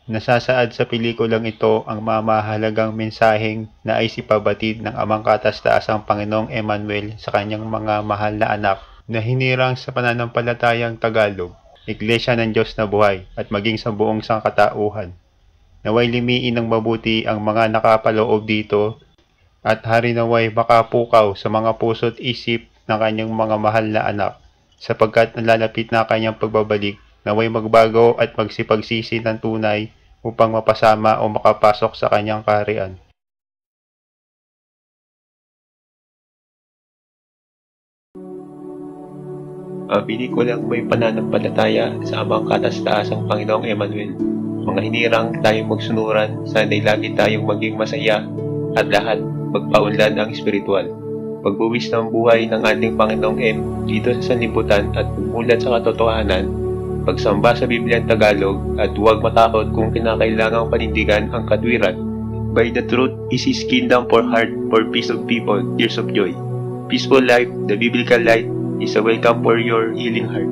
Nasasaad sa pelikulang ito ang mamahalagang mensaheng nais ipabatid ng Amang Katas-Taasang Panginoong Emmanuel sa kanyang mga mahal na anak na hinirang sa pananampalatayang Tagalog, Iglesia ng Diyos na Buhay at maging sa buong sangkatauhan. Naway limiin ng mabuti ang mga nakapaloob dito at harinaway makapukaw sa mga puso't isip ng kanyang mga mahal na anak sapagkat nalalapit na kanyang pagbabalik. Naway magbago at magsipagsisi ng tunay upang mapasama o makapasok sa kanyang kaharian. Ang pelikulang may pananampalataya sa Amang Katas-Taasang Panginoong Emmanuel. Mga hinirang tayong magsunuran, sana'y lagi tayong maging masaya at lahat magpaunlad ang espiritual. Pagbuwis ng buhay ng ating Panginoong M dito sa sanlibutan at pagmulat sa katotohanan, pagsamba sa Biblia ng Tagalog at huwag matakot kung kinakailangang panindigan ang katwiran. By the truth is His kingdom for heart, for peace of people, tears of joy. Peaceful life, the biblical light, is a welcome for your healing heart.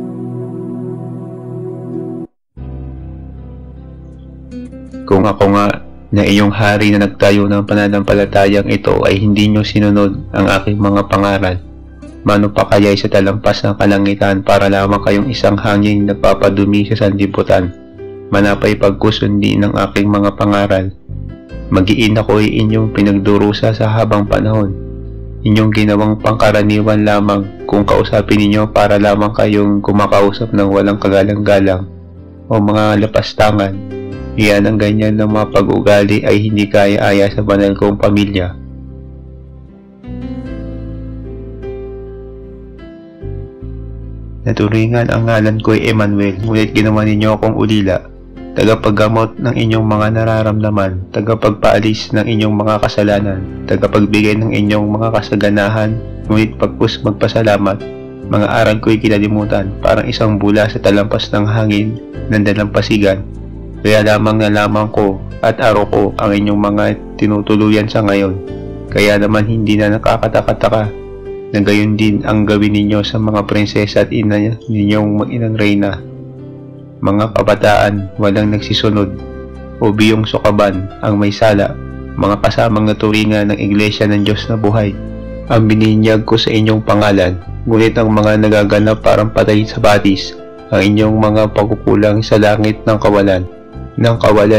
Kung ako nga na iyong hari na nagtayo ng pananampalatayang ito ay hindi nyo sinunod ang aking mga pangaral, mano pa kaya'y sa talampas ng kalangitan para lamang kayong isang hangin nagpapadumi sa sanlibutan, manapay pagkusundi ng aking mga pangaral. Magiin ako'y inyong pinagdurusa sa habang panahon, inyong ginawang pangkaraniwan lamang kung kausapin ninyo para lamang kayong kumakausap ng walang kagalang-galang o mga lapastangan. Iyan ang ganyan ng mga pag-ugali ay hindi kaya-aya sa banal kong pamilya. Naturingan ang ngalan ko ay Emmanuel, ngunit ginawa ninyo akong ulila, tagapaggamot ng inyong mga nararamdaman, tagapagpaalis ng inyong mga kasalanan, tagapagbigay ng inyong mga kasaganahan, ngunit pagpus magpasalamat. Mga aral ko'y kinalimutan, parang isang bula sa talampas ng hangin ng dalampasigan. Kaya lamang ko at araw ko ang inyong mga tinutuluyan sa ngayon. Kaya naman hindi na nakakataka na gayon din ang gawin ninyo sa mga prinsesa at ina ninyong mag-inang reyna. Mga kabataan walang nagsisunod o biyong sukaban ang may sala, mga kasamang naturingan ng Iglesia ng Diyos na Buhay. Ang bininyag ko sa inyong pangalan, ngunit ang mga nagaganap parang patay sa batis, ang inyong mga pagkukulang sa langit ng kawalan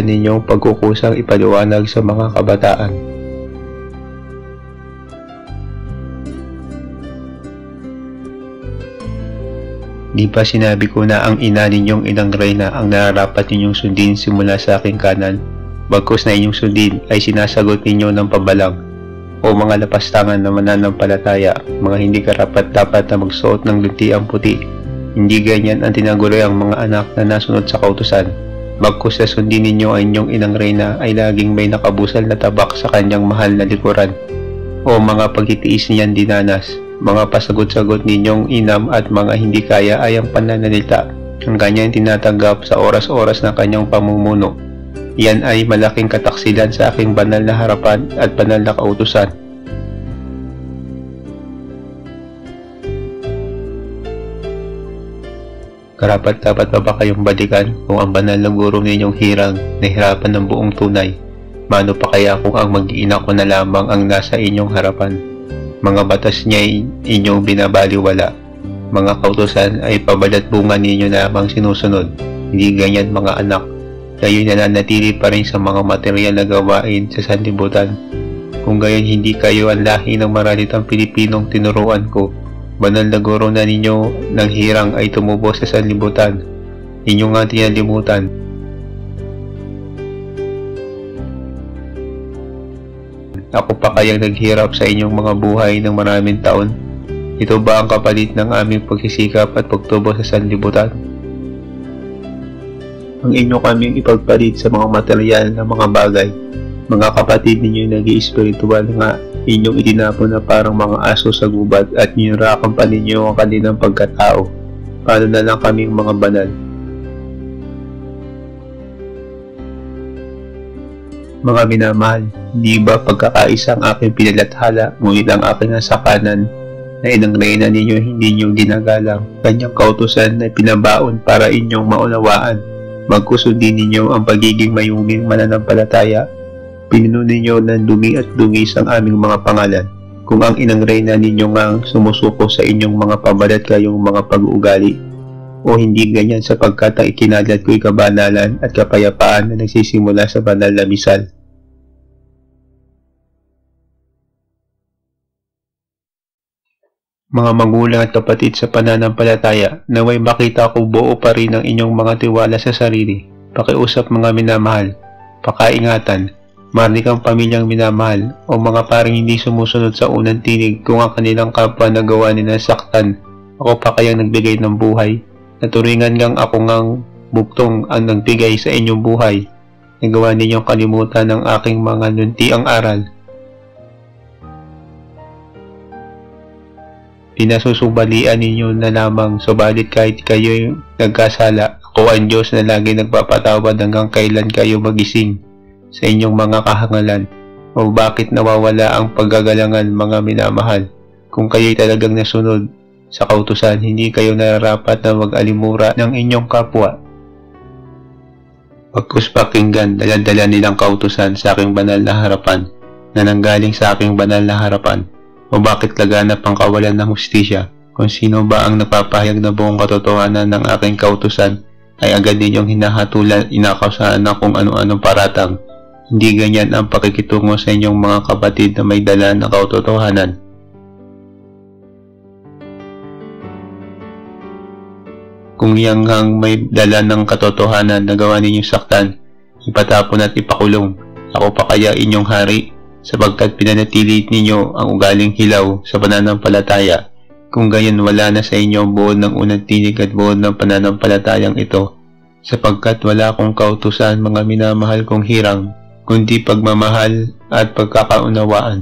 ninyong pagkukusang ipaliwanag sa mga kabataan. Di ba sinabi ko na ang ina ninyong inang reyna ang nararapat ninyong sundin simula sa aking kanan? Bagkus na inyong sundin ay sinasagot ninyo ng pabalang. O mga lapastangan na mananampalataya, mga hindi karapat-dapat na magsuot ng luntiang puti. Hindi ganyan ang tinaguloy ang mga anak na nasunod sa kautusan. Bagkus na sundin ninyo ang inyong inang reyna ay laging may nakabusal na tabak sa kanyang mahal na likuran. O mga pagtitiis niyan dinanas, mga pasagot-sagot ninyong inam at mga hindi kaya ay ang pananalita ang kanyang tinatanggap sa oras-oras ng kanyang pamumuno. Iyan ay malaking kataksilan sa aking banal na harapan at banal na kautusan. Karapat-dapat pa ba kayong balikan kung ang banal na guro ninyong hirang nahirapan ng buong tunay? Mano pa kaya kung ang mag-iina ko na lamang ang nasa inyong harapan? Mga batas niya ay inyong binabaliwala. Mga kautusan ay pabalat bunga ninyo lamang sinusunod. Hindi ganyan mga anak. Kayo'y nananatili pa rin sa mga material na gawain sa sanlibutan. Kung gayon hindi kayo ang lahi ng maralitang Pilipinong tinuruan ko, banal na guro na ninyo ng hirang ay tumubo sa sanlibutan. Inyo nga tinalimutan. Ako pa kayang naghirap sa inyong mga buhay ng maraming taon? Ito ba ang kapalit ng aming pagsisikap at pagtubo sa sanlibutan? Ang inyo kaming ipagpalit sa mga material na mga bagay, mga kapatid ninyo nag-i-spiritual nga, inyong itinapon na parang mga aso sa gubat at niyurakan pa ninyo ang kanilang pagkatao. Paano na lang kaming mga banal? Mga minamahal, di ba pagkakaisa ang aking pinalathala, ngunit ang aking nasa kanan na inang reyna ninyo hindi nyo ginagalang, kanyang kautusan na pinabaon para inyong maunawaan. Magkusundin ninyo ang pagiging mayuming mananampalataya. Pinuno ninyo ng dumi at dungis ang aming mga pangalan. Kung ang inang reyna ninyo ngang sumusuko sa inyong mga pabalat kayong mga pag-uugali, o hindi ganyan sapagkat ang ikinalat ko'y kabanalan at kapayapaan na nagsisimula sa banal na misal. Mga magulang at kapatid sa pananampalataya, naway makita ko buo pa rin ang inyong mga tiwala sa sarili. Pakiusap mga minamahal, pakaingatan, marinig ang pamilyang minamahal, o mga paring hindi sumusunod sa unang tinig kung ang kanilang kapwa na gawa nila saktan. Ako pa kayang nagbigay ng buhay, naturingan ngang ako ngang buktong ang nagbigay sa inyong buhay. Nagawa ninyong kalimutan ng aking mga nuntiang aral. Pinasusubalian ninyo na lamang, subalit kahit kayo'y nagkasala, ako ang Diyos na lagi nagpapatawad hanggang kailan kayo magising sa inyong mga kahangalan. O bakit nawawala ang paggagalangan mga minamahal? Kung kayo'y talagang nasunod sa kautusan, hindi kayo nararapat na mag-alimura ng inyong kapwa. Pagkus pakinggan, dala-dala nilang kautusan sa aking banal na harapan, na nanggaling sa aking banal na harapan. O bakit laganap ang kawalan ng hustisya? Kung sino ba ang nagpapahayag na buong katotohanan ng aking kautusan, ay agad ninyong hinahatulan, inakasahan na kung ano-anong paratang. Hindi ganyan ang pakikitungo sa inyong mga kapatid na may dala ng katotohanan. Kung yang may dala ng katotohanan na gawa ninyong saktan, ipatapon at ipakulong. Ako pa kaya inyong hari? Sapagkat pinanatili ninyo ang ugaling hilaw sa pananampalataya. Kung gayon, wala na sa inyo ang buod ng unang tinig at buod ng pananampalatayang ito. Sapagkat wala akong kautusan mga minamahal kong hirang, kundi pagmamahal at pagkakaunawaan.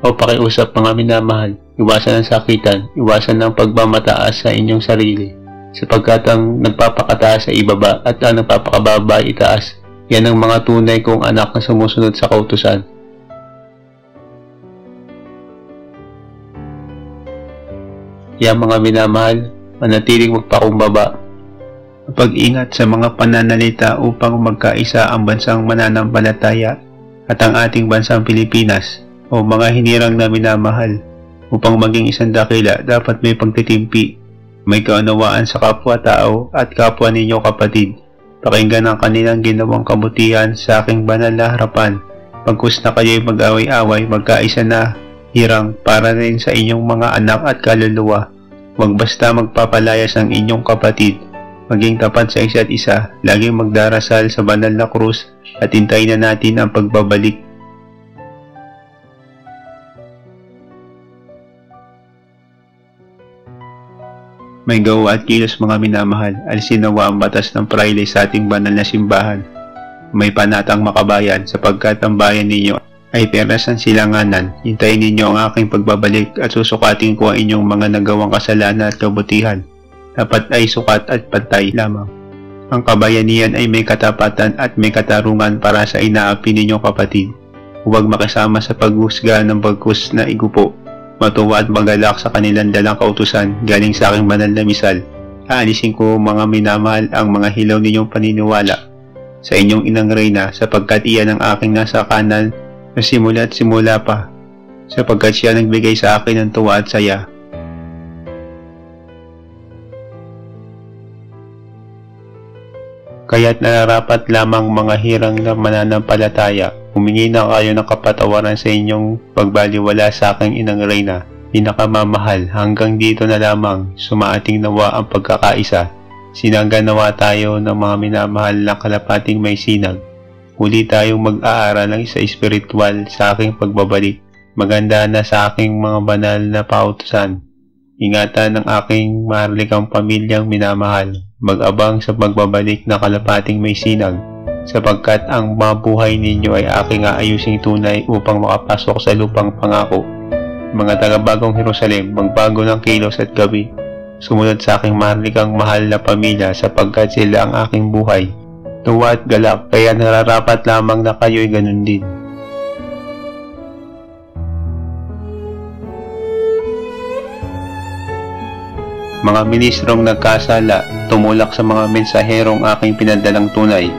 O pakiusap mga minamahal, iwasan ang sakitan, iwasan ang pagmamataas sa inyong sarili. Sapagkat ang nagpapakataas sa ibaba at ang nagpapakababa itaas. Yan ang mga tunay kong anak na sumusunod sa kautusan. Yan mga minamahal, manatiling magpakumbaba. Pag-ingat sa mga pananalita upang magkaisa ang bansang mananampalataya at ang ating bansang Pilipinas, o mga hinirang na minamahal. Upang maging isang dakila, dapat may pagtitimpi, may kaunawaan sa kapwa-tao at kapwa ninyo kapatid. Pakinggan ang kanilang ginawang kabutihan sa aking banal na harapan. Pagkus na kayo'y mag-away-away, magkaisa na hirang para rin sa inyong mga anak at kaluluwa. Huwag basta magpapalayas ang inyong kapatid. Maging tapat sa isa't isa, laging magdarasal sa banal na krus at hintayin na natin ang pagbabalik. May gawa at kilos mga minamahal, alisin nawa ang batas ng praile sa ating banal na simbahan. May panatang makabayan, sapagkat ang bayan ninyo ay perlas ng silanganan. Hintayin ninyo ang aking pagbabalik at susukatin ko ang inyong mga nagawang kasalanan at kabutihan. Dapat ay sukat at pantay lamang. Ang kabayanihan ay may katapatan at may katarungan para sa inaapi ninyong kapatid. Huwag makasama sa paghusga ng bagkus na igupo. Matuwa at magalak sa kanilang dalang kautusan galing sa aking banal na misal. Aalisin ko mga minamahal ang mga hilaw ninyong paniniwala sa inyong inang reyna, sapagkat iyan ang aking nasa kanan na simula at simula pa, sapagkat siya nagbigay sa akin ng tuwa at saya. Kaya't nararapat lamang mga hirang na mananampalataya, humingi na kayo ng kapatawaran sa inyong pagbaliwala sa aking inang reyna, pinakamamahal. Hanggang dito na lamang, sumaating nawa ang pagkakaisa. Sinangga nawa tayo ng mga minamahal na kalapating may sinag. Muli tayong mag-aaral ng isa espiritual sa aking pagbabalik. Maganda na sa aking mga banal na pautusan. Ingatan ng aking maharlikang pamilyang minamahal. Mag-abang sa pagbabalik na kalapating may sinag, sapagkat ang mabuhay ninyo ay aking aayusing tunay upang makapasok sa lupang pangako. Mga taga-bagong Jerusalem, magbago ng kilos at gabi. Sumunod sa aking maharlikang mahal na pamilya, sapagkat sila ang aking buhay. Tuwa at galak, kaya nararapat lamang na kayo'y ganun din. Mga ministrong nagkasala, tumulak sa mga mensaherong aking pinadalang tunay.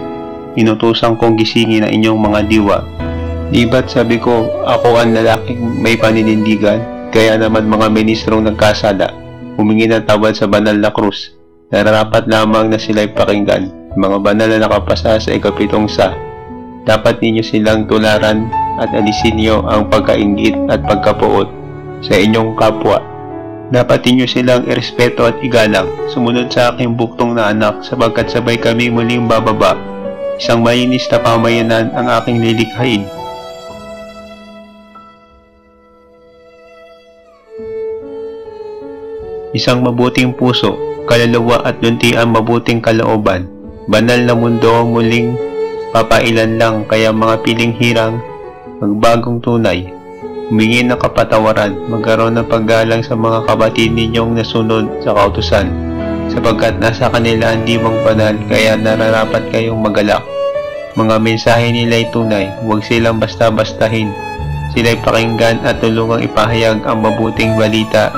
Inutusan kong gisingin ang inyong mga diwa. Di ba't sabi ko, ako ang lalaking may paninindigan? Kaya naman mga ministrong nagkasala, humingi ng tawad sa banal na krus. Nararapat lamang na sila'y pakinggan. Mga banal na nakapasa sa ikapitong sa. Dapat ninyo silang tularan at alisin niyo ang pagkaingit at pagkapuot sa inyong kapwa. Dapat ninyo silang irespeto at igalang, sumunod sa aking buktong na anak, sapagkat sabay kami muling bababa. Isang malinis na pamayanan ang aking lilikhain. Isang mabuting puso, kaluluwa at luntiang mabuting kalooban. Banal na mundo muling papailan lang, kaya mga piling hirang, magbagong tunay. Humingi ng kapatawaran, magkaroon ng paggalang sa mga kapatid ninyong nasunod sa kautusan, sapagkat nasa kanila ang dimang banal, kaya nararapat kayong magalak. Mga mensahe nila'y tunay, huwag silang basta-bastahin. Sila'y pakinggan at tulungang ipahayag ang mabuting balita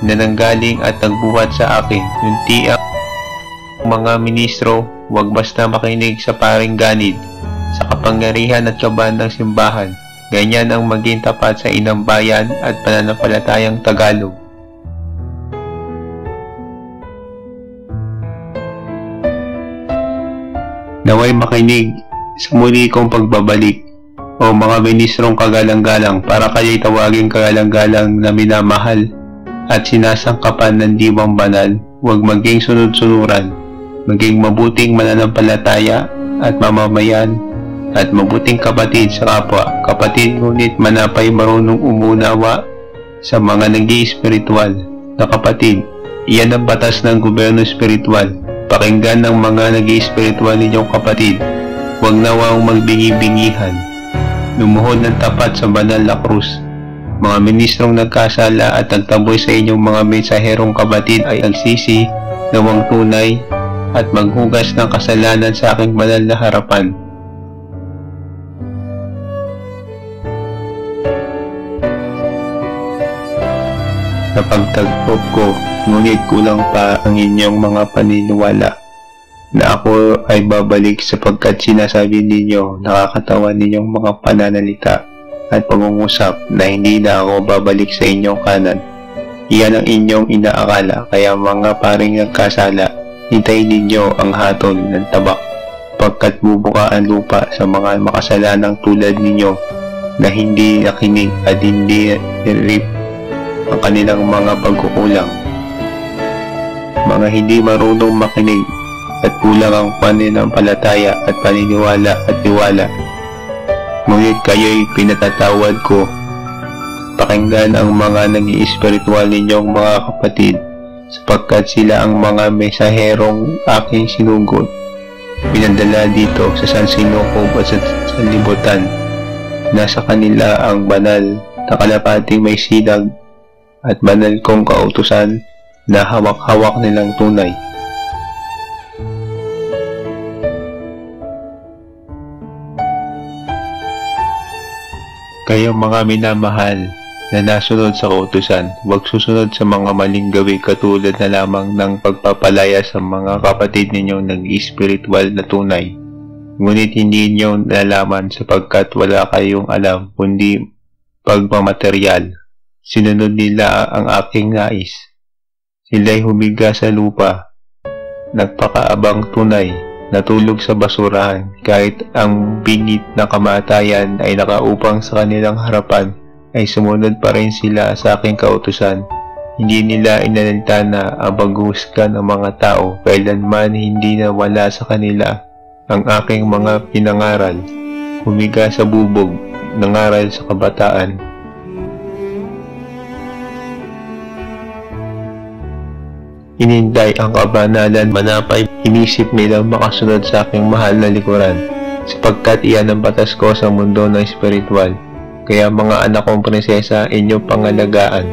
na nanggaling at nagbuhat sa akin. Nunti ang mga ministro, huwag basta makinig sa paringganid, sa kapangyarihan at kaban ng simbahan. Ganyan ang maging tapat sa inang bayan at pananampalatayang Tagalog. Naway makinig sa muli kong pagbabalik, o mga ministrong kagalang-galang, para kayo'y tawaging kagalang-galang na minamahal at sinasangkapan ng diwang banal. Huwag maging sunod-sunuran, maging mabuting mananampalataya at mamamayan, at mabuting kapatid sa kapwa. Kapatid, ngunit manapay marunong umunawa sa mga nag-i-espiritual na kapatid. Iyan ang batas ng gobyerno espiritual. Pakinggan ng mga nag-i-espiritual ninyong kapatid. Huwag nawang magbingi-bingihan. Lumuhod ng tapat sa banal na krus. Mga ministrong nagkasala at nagtaboy sa inyong mga mensaherong kapatid ay nagsisi, nawang tunay, at maghugas ng kasalanan sa aking banal na harapan. Napagtagpo ko, ngunit kulang pa ang inyong mga paniniwala na ako ay babalik, sapagkat sinasabi ninyo, nakakatawa ninyong mga pananalita at pangungusap na hindi na ako babalik sa inyong kanan. Iyan ang inyong inaakala, kaya mga paring nagkasala, hintayin ninyo ang hatol ng tabak, pagkat bubuka ang lupa sa mga makasalanang tulad ninyo na hindi nakinig at hindi nirip ang kanilang mga pagkukulang. Mga hindi marunong makinig at kulang ang pananampalataya at paniniwala at tiwala. Ngunit kayo'y pinatatawad ko. Pakinggan ang mga nag-i-espiritual ninyong mga kapatid, sapagkat sila ang mga mensaherong aking sinugot. Pinadala dito sa San Sinocob at sa sanlibutan. Nasa kanila ang banal na kalapating may sinag at banal kong kautusan na hawak-hawak nilang tunay. Kayo mga minamahal na nasunod sa kautusan, huwag susunod sa mga maling gawi katulad na lamang ng pagpapalaya sa mga kapatid ninyong nag-espiritual na tunay. Ngunit hindi ninyo nalalaman, sapagkat wala kayong alam kundi pagmamateryal. Sinunod nila ang aking nais. Sila'y humiga sa lupa, nagpakaabang tunay, natulog sa basurahan, kahit ang bingit na kamatayan ay nakaupang sa kanilang harapan, ay sumunod pa rin sila sa aking kautusan. Hindi nila inalita na ang paghuhusga ng mga tao, kailanman hindi na wala sa kanila ang aking mga pinangaral. Humiga sa bubog, nangaral sa kabataan. Ininday ang kabanalan, manapay, inisip nilang makasunod sa aking mahal na likuran, sapagkat iyan ang batas ko sa mundo ng espiritual. Kaya mga anak kong prinsesa, inyong pangalagaan.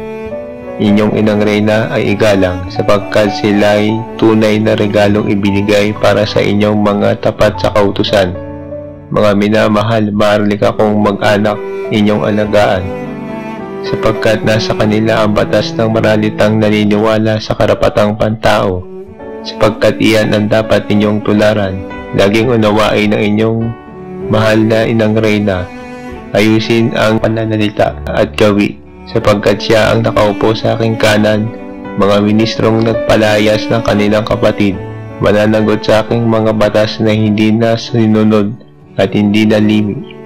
Inyong inang reyna ay igalang, sapagkat sila'y tunay na regalong ibinigay para sa inyong mga tapat sa kautusan. Mga minamahal, maharlik akong mag-anak, inyong alagaan. sapagkat nasa kanila ang batas ng maralitang naniniwala sa karapatang pantao, sapagkat iyan ang dapat ninyong tularan. Laging unawain ng inyong mahal na inang reyna. Ayusin ang pananalita at gawi, sapagkat siya ang nakaupo sa aking kanan, mga ministrong nagpalayas ng kanilang kapatid, mananagot sa aking mga batas na hindi na sinunod at hindi nalimi.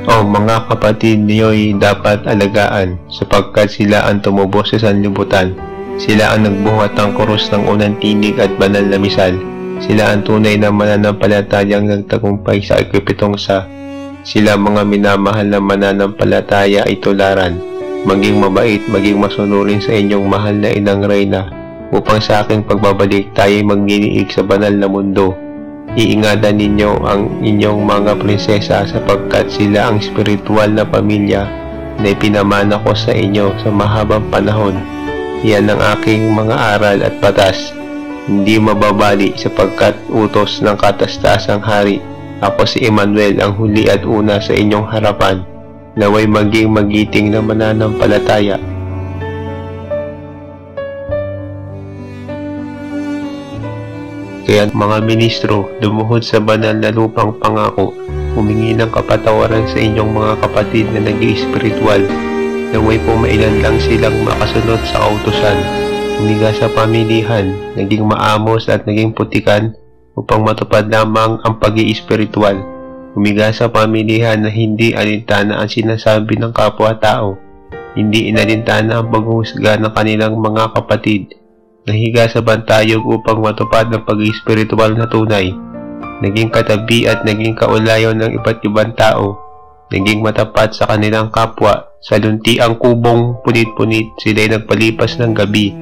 O mga kapatid niyo'y dapat alagaan, sapagkat sila ang tumubo sa sanlibutan. Sila ang nagbuhat ng krus ng unang tinig at banal na misal. Sila ang tunay na mananampalatayang nagtagumpay sa ikapitong sa. Sila mga minamahal na mananampalataya ay tularan. Maging mabait, maging masunurin sa inyong mahal na inang reyna, upang sa aking pagbabalik tayo'y magniniig sa banal na mundo. Iingatan ninyo ang inyong mga prinsesa, sapagkat sila ang spiritual na pamilya na ipinamana ko sa inyo sa mahabang panahon. Iyan ang aking mga aral at batas, hindi mababali, sapagkat utos ng katastasang hari. Ako si Emmanuel, ang huli at una sa inyong harapan, naway maging magiting na mananampalataya. Kaya mga ministro, lumuhod sa banal na lupang pangako, humingi ng kapatawaran sa inyong mga kapatid na nag-i-spiritual, naway po mailan lang silang makasunod sa kautusan. Humiga sa pamilihan, naging maamos at naging putikan, upang matupad lamang ang pag-i-spiritual. Humiga sa pamilihan na hindi alintana ang sinasabi ng kapwa-tao, hindi inalintana ang paghuhusga ng kanilang mga kapatid. Nahiga sa bantayog upang matupad ang pag-i-spiritual na tunay. Naging katabi at naging kaulayo ng iba't ibang tao. Naging matapat sa kanilang kapwa. Sa luntiang kubong punit-punit, sila'y nagpalipas ng gabi.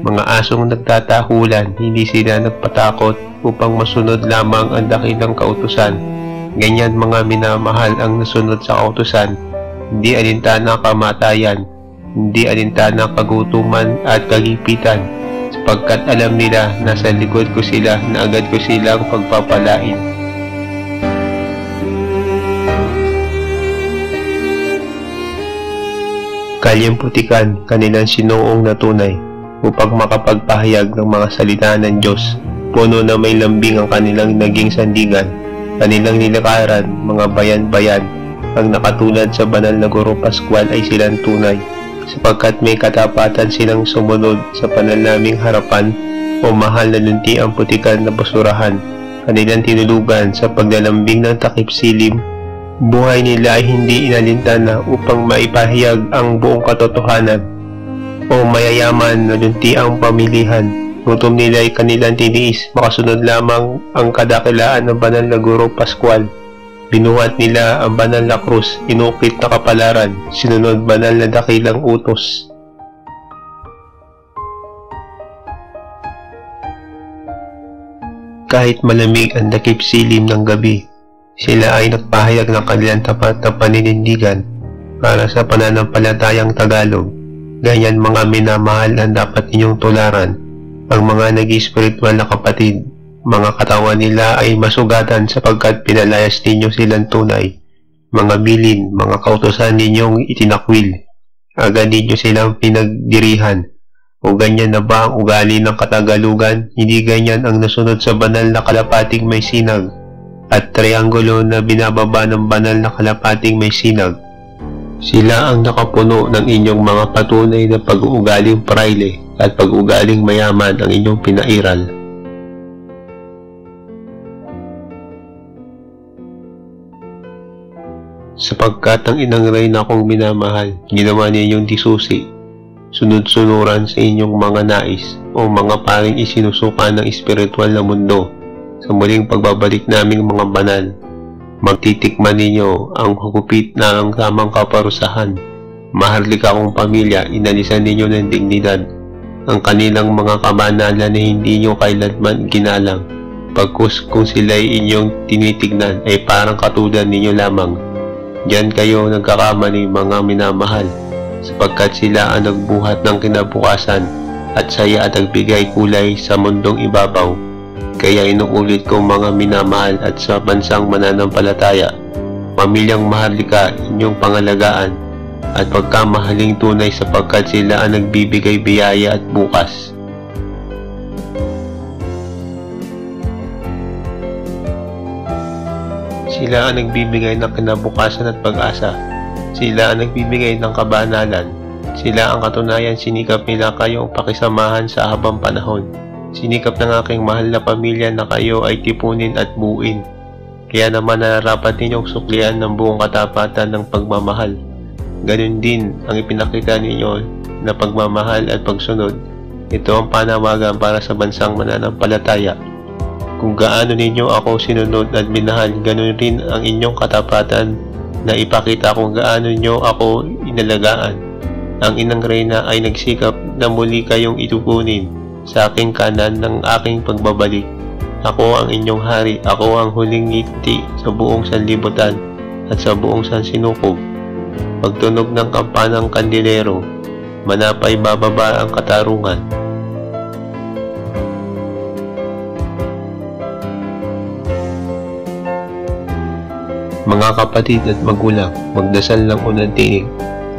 Mga asong nagtatahulan, hindi sila nagpatakot upang masunod lamang ang dakilang kautusan. Ganyan mga minamahal ang nasunod sa kautusan. Hindi alintana kamatayan, hindi alintana kagutuman at kagipitan, sapagkat alam nila na sa likod ko sila na agad ko silang pagpapalain. Kalyang putikan kanilang sinuong na tunay, upang makapagpahayag ng mga salita ng Diyos. Puno na may lambing ang kanilang naging sandigan, kanilang nilakaran, mga bayan-bayan. Ang nakatulad sa banal na Guro Pascual ay silang tunay, sapagkat may katapatan silang sumunod sa panalangin harapan o mahal na lunti ang putikan na basurahan. Kanilang tinulugan sa paglalambing ng takip silim. Buhay nila ay hindi inalintana upang maipahayag ang buong katotohanan. O mayayaman na lunti ang pamilihan, gutom nila ay kanilang tiniis, makasunod lamang ang kadakilaan ng banal na Guro Pascual. Binuhat nila ang banal na krus, inukit na kapalaran, sinunod banal na dakilang utos. Kahit malamig ang dakip silim ng gabi, sila ay nagpahayag ng kanilang tapat na paninindigan para sa pananampalatayang Tagalog. Ganyan mga minamahal ang dapat inyong tularan, ang mga nag-i-spiritual na kapatid. Mga katawan nila ay masugatan sapagkat pinalayas ninyo silang tunay. Mga bilin, mga kautusan ninyong itinakwil, agad ninyo silang pinagdirihan. O ganyan na ba ang ugali ng Katagalugan? Hindi ganyan ang nasunod sa banal na kalapating may sinag, at triangulo na binababa ng banal na kalapating may sinag. Sila ang nakapuno ng inyong mga patunay na pag-uugaling praile at pag-uugaling mayaman ang inyong pinairal. Sapagkat ang inang reyna kong minamahal, ginawa ninyong disusi, sunod-sunuran sa inyong mga nais o mga paring isinusuka ng espiritual na mundo. Sa muling pagbabalik naming mga banal, magtitikman ninyo ang hugupit na ang tamang kaparusahan. Maharlika kong pamilya, inalisan ninyo ng dignidad ang kanilang mga kabanalan na hindi nyo kailanman ginalang. Pagkus kung sila'y inyong tinitignan ay parang katulad ninyo lamang. Diyan kayo nagkakamali mga minamahal, sapagkat sila ang nagbuhat ng kinabukasan at saya at nagbigay kulay sa mundong ibabaw. Kaya inuulit ko mga minamahal at sa bansang mananampalataya, pamilyang maharlika inyong pangalagaan at pagkamahaling tunay sapagkat sila ang nagbibigay biyaya at bukas. Sila ang nagbibigay ng kinabukasan at pag-asa. Sila ang nagbibigay ng kabanalan. Sila ang katunayan sinikap nila kayong pakisamahan sa habang panahon. Sinikap ng aking mahal na pamilya na kayo ay tipunin at buuin. Kaya naman nararapat ninyong suklian ng buong katapatan ng pagmamahal. Ganun din ang ipinakita ninyo na pagmamahal at pagsunod. Ito ang panawagan para sa bansang mananampalataya. Kung gaano ninyo ako sinunod at minahal, ganun rin ang inyong katapatan na ipakita kung gaano nyo ako inalagaan. Ang Inang Reyna ay nagsikap na muli kayong itupunin sa aking kanan ng aking pagbabalik. Ako ang inyong hari, ako ang huling ngiti sa buong sanlibutan at sa buong sansinukob. Pagtunog ng kampanang kandilero, manapay bababa ang katarungan. Mga kapatid at magulang, magdasal ng unang tinig.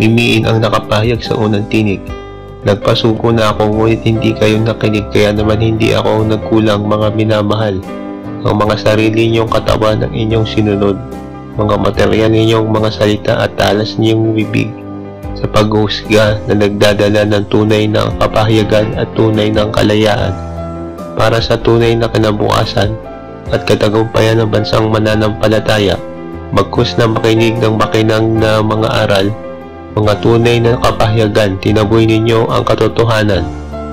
Limiin ang nakapahayag sa unang tinig. Nagpasuko na ako ngunit hindi kayo nakinig, kaya naman hindi ako nagkulang mga minamahal. Ang mga sarili niyong katawan ng inyong sinunod, mga material ninyong mga salita at talas niyong bibig sa paghusga na nagdadala ng tunay na kapahayagan at tunay ng kalayaan para sa tunay na kinabukasan at katagumpayan ng bansang mananampalataya. Bagkus na makinig ng makinang na mga aral, mga tunay na kapahayagan, tinaboy ninyo ang katotohanan,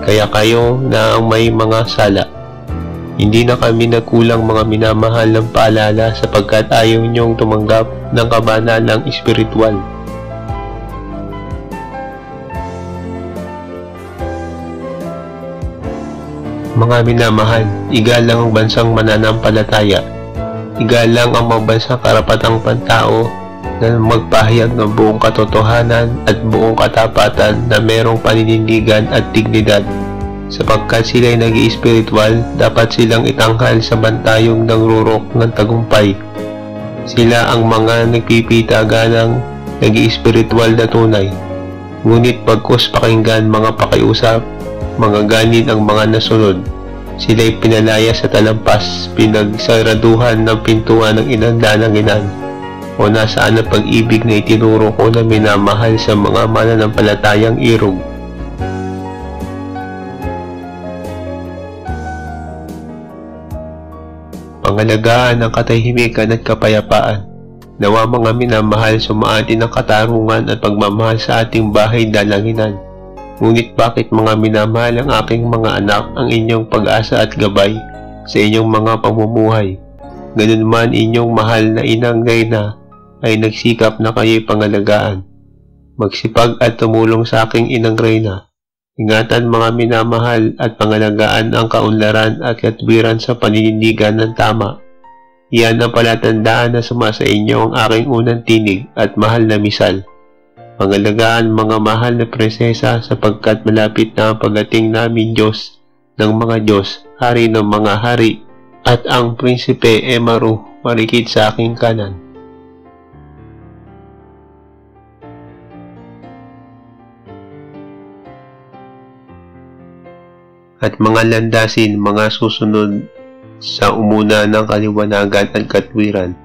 kaya kayo na ang may mga sala. Hindi na kami nagkulang mga minamahal ng paalala sapagkat ayaw ninyong tumanggap ng kabanalang espiritual. Mga minamahal, igalang ang bansang mananampalataya. Igalang ang mga bansang karapatang pantao na magpahayag ng buong katotohanan at buong katapatan na merong paninindigan at dignidad. Sapagkat sila ay nag-i-spiritual, dapat silang itanghal sa bantayong nangrurok ng tagumpay. Sila ang mga nagpipitaganang nag-i-spiritual na tunay. Ngunit pagkus pakinggan mga pakiusap, mga ganit ang mga nasunod. Sila'y pinalaya sa talampas, pinagsaraduhan ng pintuan ng inanda-inan. O nasaan ang pag-ibig na itinuro ko na minamahal sa mga mananampalatayang irog? Pangalagaan ang katahimikan at kapayapaan. Nawa mga minamahal, sumaati ng katarungan at pagmamahal sa ating bahay dalanginan. Ngunit bakit mga minamahal ang aking mga anak ang inyong pag-asa at gabay sa inyong mga pamumuhay? Ganun man inyong mahal na Inang Reyna ay nagsikap na kayo'y pangalagaan. Magsipag at tumulong sa aking Inang Reyna. Ingatan mga minamahal at pangalagaan ang kaunlaran at katwiran sa paninindigan ng tama. Iyan ang palatandaan na sumasa inyo ang aking unang tinig at mahal na misal. Pangalagaan mga mahal na prinsesa sapagkat malapit na ang pagdating namin Diyos ng mga Diyos, hari ng mga hari, at ang prinsipe Emaru marikit sa aking kanan. At mga landasin, mga susunod sa umuna ng kaliwanagan at katwiran.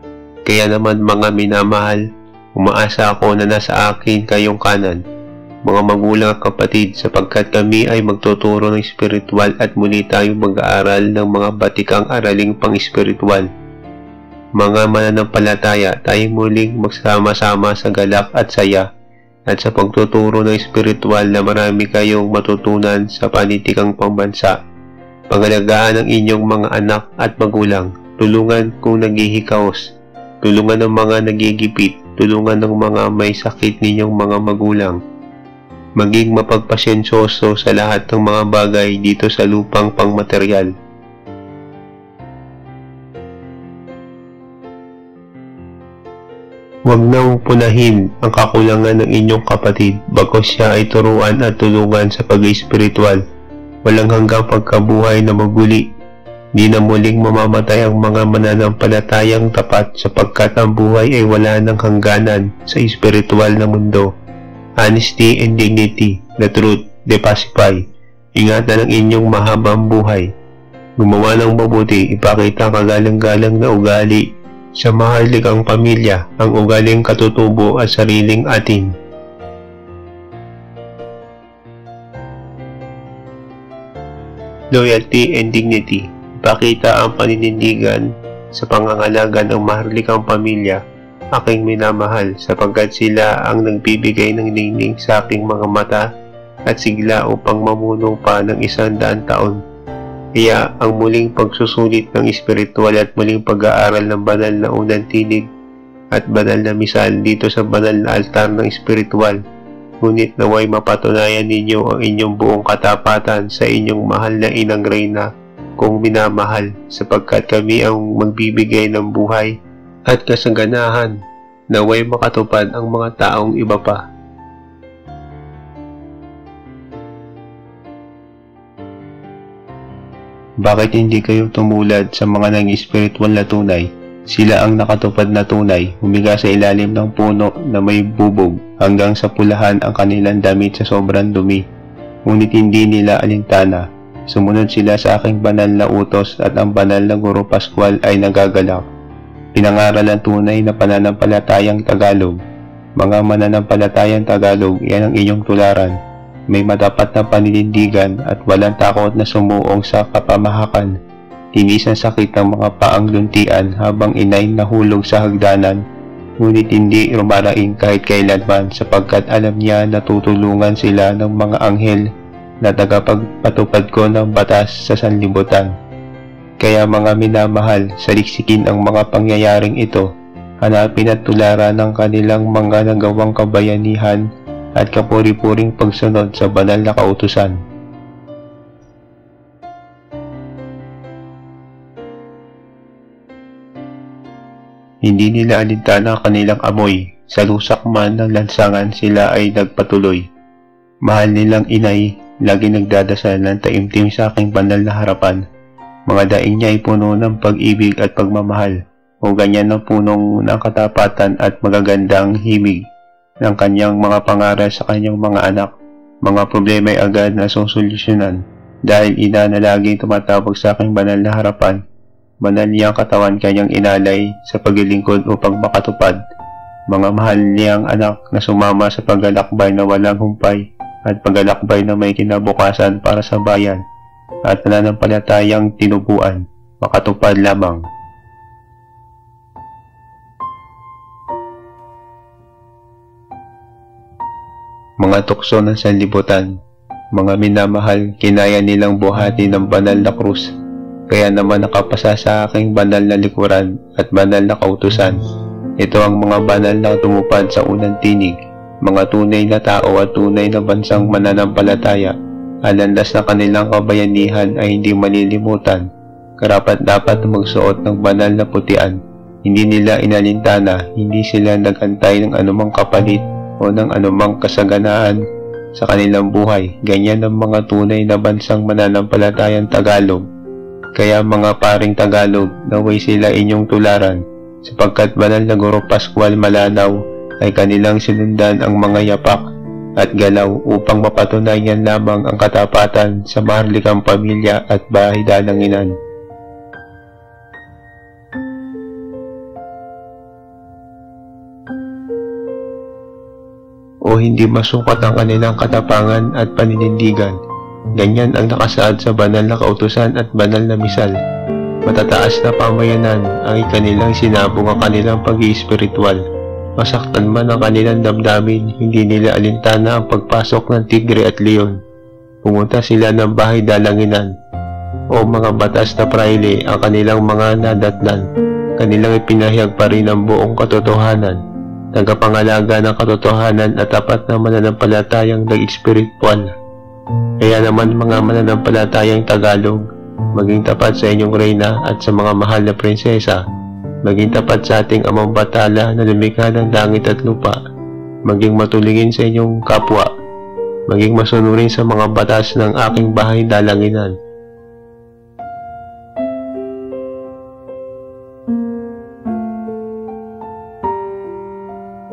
Kaya naman mga minamahal, umaasa ako na nasa akin kayong kanan, mga magulang at kapatid, sapagkat kami ay magtuturo ng espiritual at muli tayong mag-aaral ng mga batikang araling pang-espiritual. Mga mananampalataya, tayo muling magsama-sama sa galak at saya, at sa pagtuturo ng espiritual na marami kayong matutunan sa panitikang pambansa. Pangalagaan ang inyong mga anak at magulang, tulungan kung naghihikaos, tulungan ng mga nagigipit, tulungan ng mga may sakit ninyong mga magulang. Maging mapagpasensyoso sa lahat ng mga bagay dito sa lupang pangmaterial. Huwag nang punahin ang kakulangan ng inyong kapatid, bagos siya ay turuan at tulungan sa pag-espiritual. Walang hanggang pagkabuhay na maguli. Di na muling mamamatay ang mga mananampalatayang tapat sapagkat ang buhay ay wala ng hangganan sa espiritual na mundo. Honesty and dignity, the truth, they pacify. Ingatan ang inyong mahabang buhay. Gumawa ng mabuti, ipakita ang kagalang-galang na ugali sa maharlikang pamilya, ang ugaling katutubo at sariling atin. Loyalty and dignity. Ipakita ang paninindigan sa pangangalaga ng maharlikang pamilya, aking minamahal, sapagkat sila ang nagbibigay ng ningning sa aking mga mata at sigla upang mamuno pa ng 100 taon. Kaya ang muling pagsusulit ng espiritual at muling pag-aaral ng banal na unang tinig at banal na misal dito sa banal na altar ng espiritual. Ngunit naway mapatunayan ninyo ang inyong buong katapatan sa inyong mahal na inang Reyna kong minamahal, sapagkat kami ang magbibigay ng buhay at kasaganahan. Naway makatupad ang mga taong iba pa. Bakit hindi kayo tumulad sa mga nang-espiritual na tunay? Sila ang nakatupad na tunay, humiga sa ilalim ng puno na may bubog hanggang sa pulahan ang kanilang damit sa sobrang dumi. Ngunit hindi nila alintana. Sumunod sila sa aking banal na utos at ang banal na Guro Pascual ay nagagalak. Pinangaral ang tunay na pananampalatayang Tagalog. Mga mananampalatayang Tagalog, yan ang inyong tularan. May matapat na paninindigan at walang takot na sumuong sa kapamahakan. Tinis ang sakit ng mga paang luntian habang inay nahulog sa hagdanan, ngunit hindi rumaraing kahit kailanman sapagkat alam niya na tutulungan sila ng mga anghel na tagapagpatupad ko ng batas sa sanlibutan. Kaya mga minamahal, saliksikin ang mga pangyayaring ito, hanapin at tularan ng kanilang mga nagawang kabayanihan at kapuri-puring pagsunod sa banal na kautusan. Hindi nila alintana ang kanilang amoy, sa lusak man ng lansangan sila ay nagpatuloy. Mahal nilang inay, lagi nagdadasal ng taimtim sa aking banal na harapan. Mga daing niya ay puno ng pag-ibig at pagmamahal, o ganyan ng punong ng katapatan at magagandang himig ng kanyang mga pangaral sa kanyang mga anak. Mga problema ay agad na sosolusyonan dahil ina na laging tumatawag sa aking banal na harapan. Banal niyang katawan kanyang inalay sa paglilingkod upang makatupad. Mga mahal niyang anak na sumama sa paglalakbay na walang humpay at paglalakbay na may kinabukasan para sa bayan at pananampalatayang tinubuan, makatupad lamang. Mga tukso ng sanlibutan, mga minamahal, kinaya nilang buhati ng banal na krus. Kaya naman nakapasa sa aking banal na likuran at banal na kautusan. Ito ang mga banal na tumupad sa unang tinig, mga tunay na tao at tunay na bansang mananampalataya. Ang landas na kanilang kabayanihan ay hindi malilimutan. Karapat-dapat magsuot ng banal na putian. Hindi nila inalintana, hindi sila nagantay ng anumang kapalit o ng anumang kasaganaan sa kanilang buhay. Ganyan ang mga tunay na bansang mananampalatayang Tagalog. Kaya mga paring Tagalog, naway sila inyong tularan, sapagkat banal na Guro Pascual malanaw ay kanilang sinundan ang mga yapak at galaw upang mapatunayan lamang ang katapatan sa maharlikang pamilya at bahay dalanginan. O hindi masukat ang kanilang katapangan at paninindigan. Ganyan ang nakasaad sa banal na kautusan at banal na misal. Matataas na pamayanan ang kanilang sinabong ang kanilang pag-iespiritual. Masaktan man ang kanilang damdamin, hindi nila alintana ang pagpasok ng tigre at leon. Pumunta sila ng bahay dalanginan o mga batas na praile ang kanilang mga nadatnan. Kanilang ipinahayag pa rin ang buong katotohanan, tagapangalaga ng katotohanan at tapat na mananampalatayang nag-espiritual. Kaya naman mga mananampalatayang Tagalog, maging tapat sa inyong Reyna at sa mga mahal na prinsesa, maging tapat sa ating Amang Batala na lumikha ng langit at lupa, maging matulingin sa inyong kapwa, maging masunurin sa mga batas ng aking bahay dalanginan.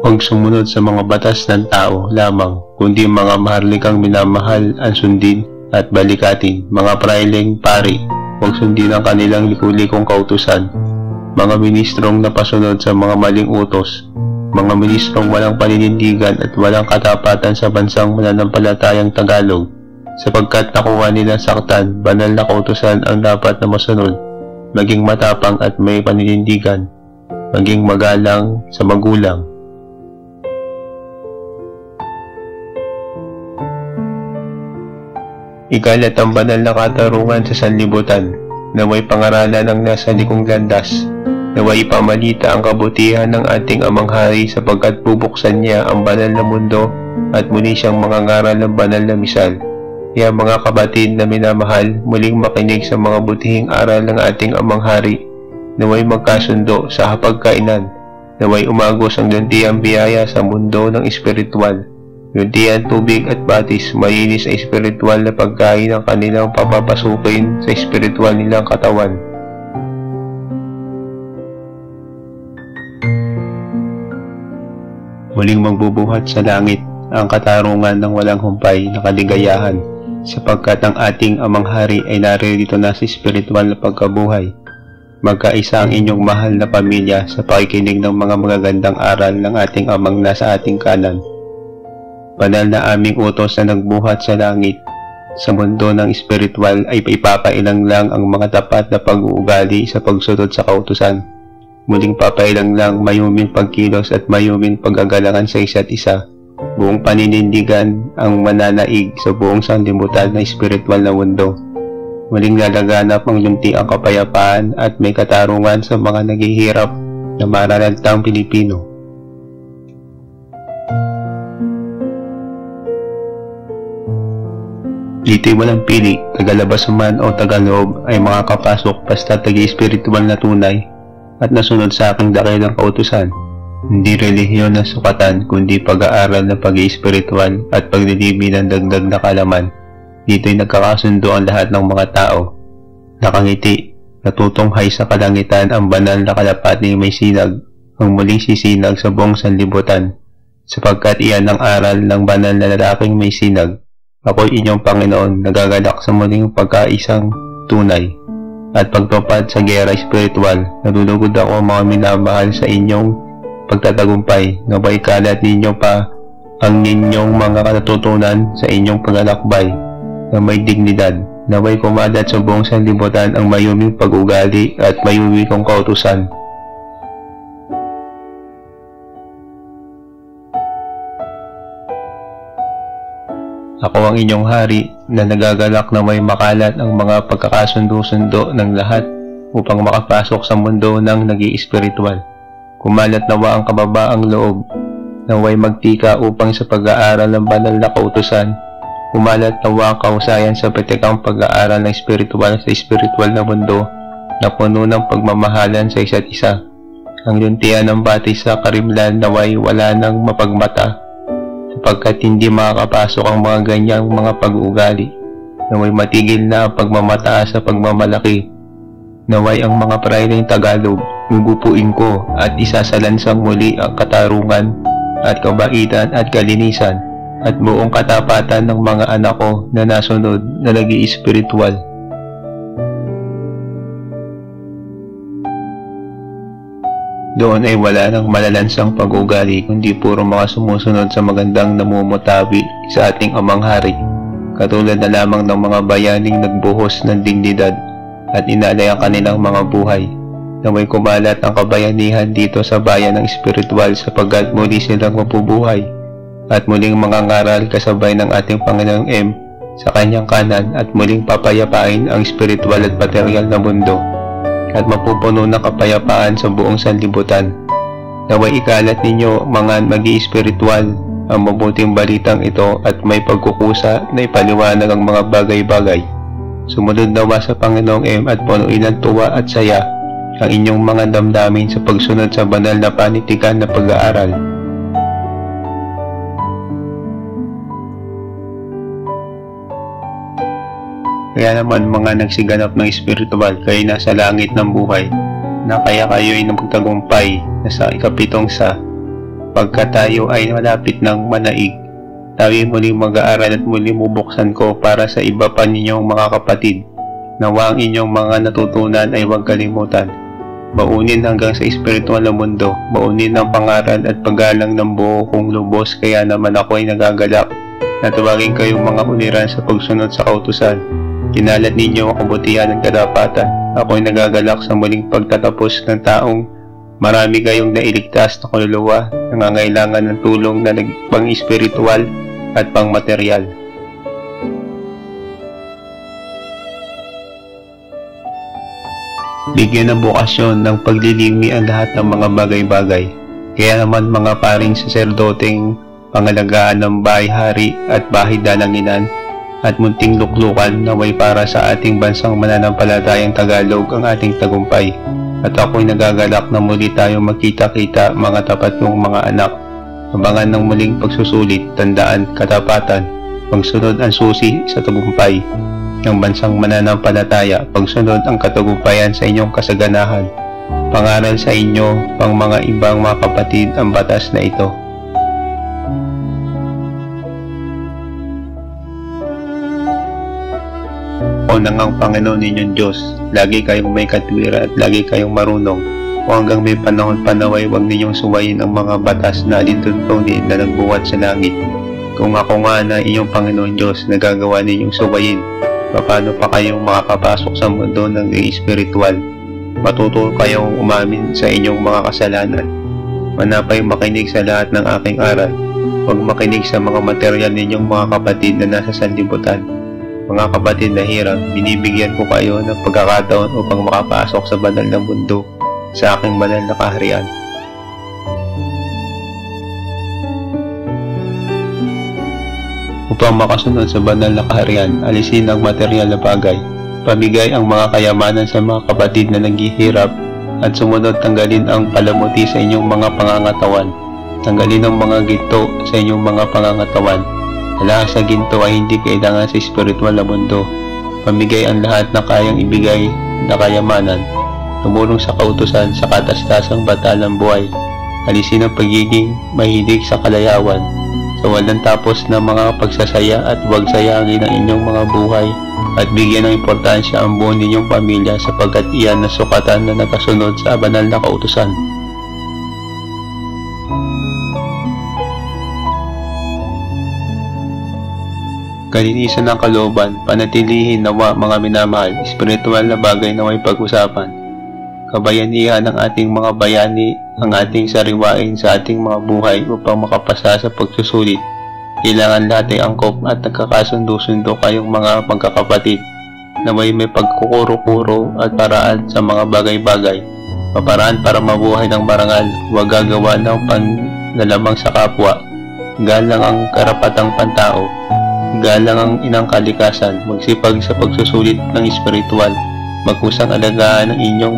Huwag sumunod sa mga batas ng tao lamang, kundi mga maharlikang minamahal ang sundin at balikatin. Mga praileng pari, huwag sundin ang kanilang liku-likong kautusan. Mga ministrong napasunod sa mga maling utos, mga ministrong walang paninindigan at walang katapatan sa bansang mananampalatayang Tagalog, sapagkat nakuha nila saktan, banal na kautusan ang dapat na masunod, maging matapang at may paninindigan, maging magalang sa magulang. Ikalat ang banal na katarungan sa sanlibutan, naway pangaralan ang nasa likong landas, naway ipamalita ang kabutihan ng ating Amang Hari sapagkat bubuksan niya ang banal na mundo at muli siyang mangangaral ng banal na misal. Kaya mga kabatid na minamahal, muling makinig sa mga butihing aral ng ating Amang Hari, naway magkasundo sa hapagkainan, naway umagos ang luntiang biyaya sa mundo ng espiritual. Luntian tubig at batis, malinis sa espiritual na pagkain ng kanilang papapasukin sa espiritual nilang katawan. Muling magbubuhat sa langit ang katarungan ng walang humpay na kaligayahan, sapagkat ang ating Amang Hari ay naririto na sa espiritual na pagkabuhay. Magkaisa ang inyong mahal na pamilya sa pakikinig ng mga magagandang aral ng ating Amang nasa ating kanan. Banal na aming utos na nagbuhat sa langit, sa mundo ng espiritual ay ipapailang lang ang mga tapat na pag-uugali sa pagsunod sa kautusan. Muling papailang lang mayuming pagkilos at mayuming pag-agalangan sa isa't isa. Buong paninindigan ang mananaig sa buong sanlibutan na espiritual na mundo. Muling lalaganap ang luntiang kapayapaan at may katarungan sa mga naghihirap na mararantang Pilipino. Dito'y walang pili, tagalabas man o tagaloob ay makakapasok basta tagi-espiritual na tunay at nasunod sa aking dakilang kautusan. Hindi relihiyon na sukatan kundi pag-aaral ng pag-iespiritual at paglilibi ng dagdag na kalaman. Dito'y nagkakasundo ang lahat ng mga tao. Nakangiti, natutunghay sa kalangitan ang banal na kalapati may sinag, ang muling sisinag sa buong sanlibutan, sapagkat iyan ang aral ng banal na lalaking may sinag. Ako'y inyong Panginoon, nagagalak sa muling pagkaisang tunay at pagtupad sa gera espiritual. Nalulugod ako mga minamahal sa inyong pagtatagumpay. Naway kalat ninyo pa ang ninyong mga natutunan sa inyong paglalakbay na may dignidad. Naway kumalat sa buong sanlibutan ang mayuming pag-ugali at mayumi kong kautusan. Ako ang inyong hari na nagagalak na may makalat ang mga pagkakasundo-sundo ng lahat upang makapasok sa mundo ng nag-iespiritual. Kumalat nawa ang kababaang loob, naway magtika upang sa pag-aaral ng banal na kautusan. Kumalat nawa ang kahusayan sa petekang pag-aaral ng espiritual sa espiritual na mundo na puno ng pagmamahalan sa isa't isa. Ang luntian ng batis sa karimlan naway wala nang mapagmata, sapagkat hindi makakapasok ang mga ganyang mga pag-uugali. Naway matigil na ang pagmamataas sa pagmamalaki. Naway ang mga praileng Tagalog, gugupuin ko at isasalansang muli ang katarungan at kabaitan at kalinisan at buong katapatan ng mga anak ko na nasunod na nag-iespiritual. Doon ay wala nang malalansang pag-ugali kundi puro mga sumusunod sa magandang namumutawi sa ating Amang Hari, katulad na lamang ng mga bayaning nagbuhos ng dignidad at inalay ang kanilang mga buhay. Naway kumalat ang kabayanihan dito sa bayan ng espiritual sapagkat muli silang mapubuhay at muling mangangaral kasabay ng ating Panginoong M sa kanyang kanan at muling papayapain ang espiritual at material na mundo at mapupuno ng kapayapaan sa buong sanlibutan. Naway ikalat ninyo mga mag-iespiritual ang mabuting balitang ito at may pagkukusa na ipaliwanag ang mga bagay-bagay. Sumunod nawa sa Panginoong M at punuin ng tuwa at saya ang inyong mga damdamin sa pagsunod sa banal na panitikan na pag-aaral. Kaya naman mga nagsiganap ng espiritual, kayo nasa langit ng buhay, na kaya kayo'y nagtagumpay na sa ikapitong sa Pagka tayo ay malapit ng manaig, tayo muling mag-aaral at muling bubuksan ko para sa iba pa ninyong mga kapatid. Nawa ang inyong mga natutunan ay huwag kalimutan. Baunin hanggang sa espiritual na mundo, baunin ng pangaral at paggalang ng buo kong lubos, kaya naman ako ay nagagalak na tawagin kayong mga uliran sa pagsunod sa kautusan. Kinalat ninyo ang kabutihan ng katapatan. Ako ay nagagalak sa muling pagtatapos ng taong marami kayong nailigtas na kaluluwa, nangangailangan ng tulong na pang-espiritual at pang-material. Bigyan ng bukasyon ng paglilimi ang lahat ng mga bagay-bagay. Kaya naman mga paring saserdoteng pangalagaan ng bahay-hari at bahay dalanginan at munting luklukan naway para sa ating bansang mananampalatayang Tagalog ang ating tagumpay. At ako'y nagagalak na muli tayong magkita-kita, mga tapat kong mga anak. Abangan ng muling pagsusulit, tandaan, katapatan, pagsunod ang susi sa tagumpay ng bansang mananampalataya, pagsunod ang katagumpayan sa inyong kasaganahan. Pangaral sa inyo, pang mga ibang mga kapatid, ang batas na ito. O nang Panginoon ninyong Diyos, lagi kayong may katwiran at lagi kayong marunong. O hanggang may panahon panaway, huwag ninyong suwayin ang mga batas na alintuntunin na nagbuhat sa langit. Kung ako nga na inyong Panginoon Diyos, nagagawa ninyong suwayin, paano pa kayong makakapasok sa mundo ng espiritual? Matuto kayong umamin sa inyong mga kasalanan. Manapay makinig sa lahat ng aking aral. Huwag makinig sa mga material ninyong mga kapatid na nasa sanlibutan. Mga kapatid na hirap, binibigyan ko kayo ng pagkakataon upang makapasok sa banal na mundo, sa aking banal na kaharian. Upang makasunod sa banal na kaharian, alisin ang material na bagay. Pamigay ang mga kayamanan sa mga kapatid na naghihirap at sumunod tanggalin ang palamuti sa inyong mga pangangatawan. Tanggalin ang mga ginto sa inyong mga pangangatawan. Lahat sa ginto ay hindi kailangan sa espiritual na mundo. Pamigay ang lahat na kayang ibigay na kayamanan. Tumulong sa kautusan sa katastasang batalang buhay. Alisin ang pagiging mahilig sa kalayawan. Sa walang tapos na mga pagsasaya at huwag sayangin ang inyong mga buhay at bigyan ng importansya ang buo ninyong pamilya sapagkat iyan na sukatan na nakasunod sa banal na kautusan. Kalinisan ng kalooban, panatilihin nawa mga minamahal, espiritual na bagay na may pag-usapan. Kabayanihan ng ating mga bayani, ang ating sariwain sa ating mga buhay upang makapasa sa pagsusulit. Kailangan lahat ay angkop at nagkakasundo-sundo kayong mga magkakapatid na may pagkukuro-kuro at paraan sa mga bagay-bagay. Paparaan para mabuhay ng marangal, huwag gagawa ng panlalamang sa kapwa. Galang ang karapatang pantao. Galang ang inang kalikasan, magsipag sa pagsusulit ng espiritual, magkusang alagaan ng inyong